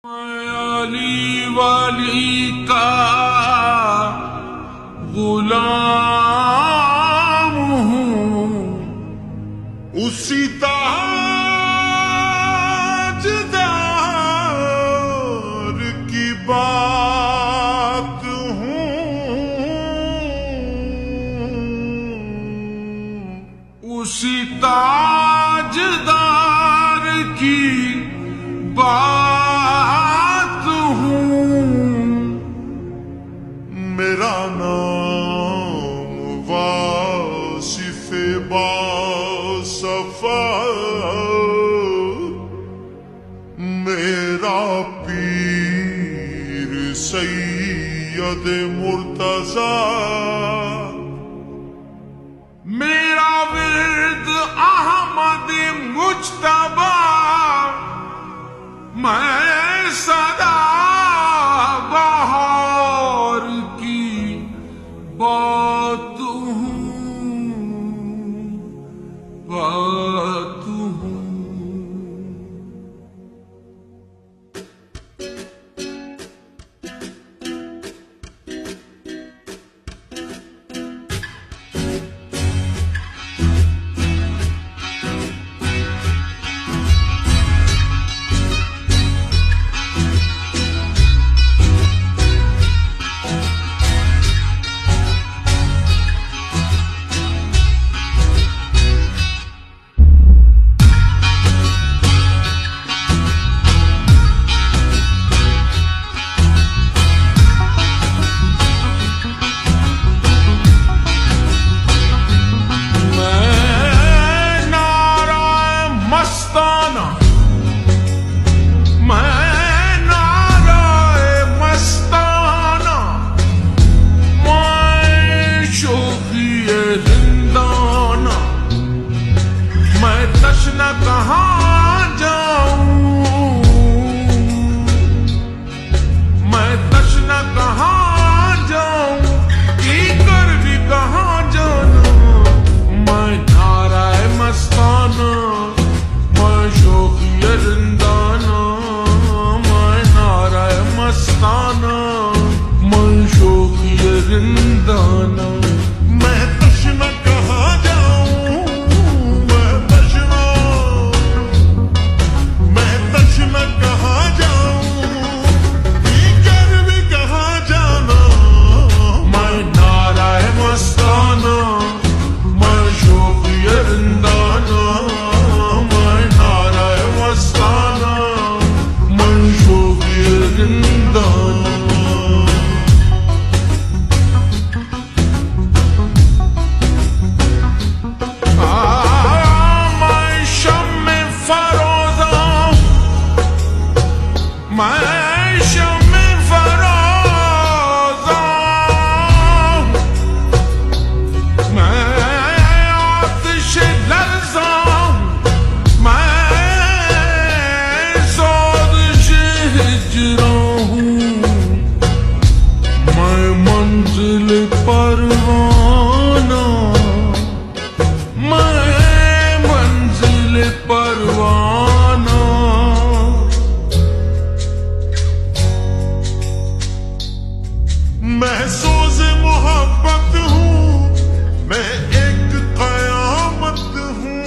अली वाली का गुलाम हूँ, उसी ताजदार की बात हूँ, उसी ताजदार की बात हूँ। मेरा नाम वासिफ़े बासफ़ा, मेरा पीर सैयद मुर्तज़ा, मेरा विर्द अहमद मुज्तबा, मैं सदा बहार की बात हूँ, बात हूँ। कहाँ जाऊं मैं, तशना कहाँ जाऊं, कर भी कहाँ जाना। मैं नाराए मस्ताना, मैं शौक़िए जिंदाना, मैं नाराए मस्ताना, मैं शौक़िए जिंदाना। मैं तशना कहाँ जाऊं, परवाना, मैं मंजिल परवाना। मैं सोज़ मोहब्बत हूँ, मैं एक क़यामत हूँ।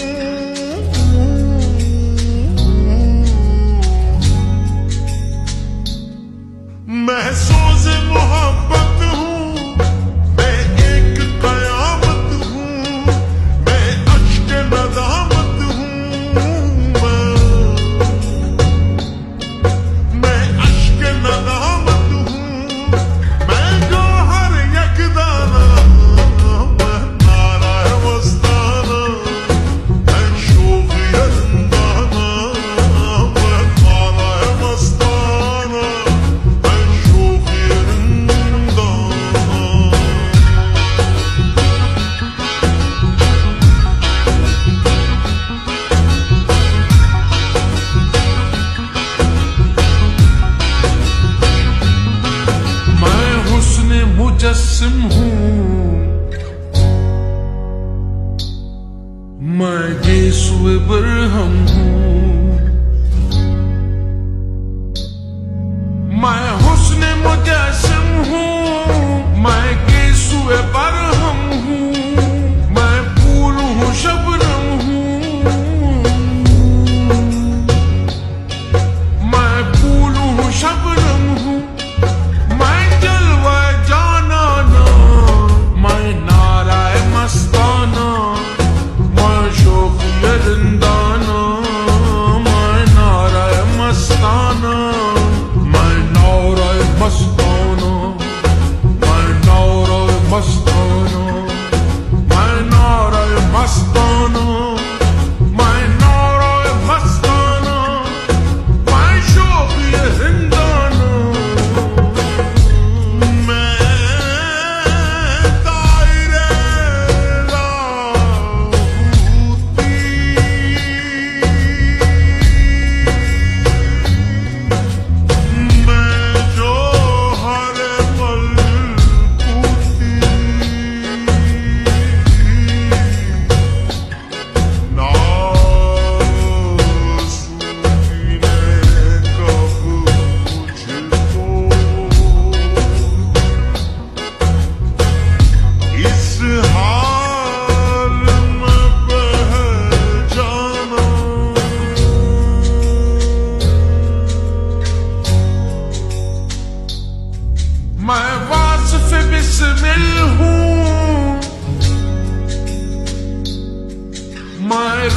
मैं सोज़ मोहब्बत हूँ, मुजस्सिम हूँ, मैं येसुए बरहम हूँ। मैं वासिफ बिस्मिल हूँ मैं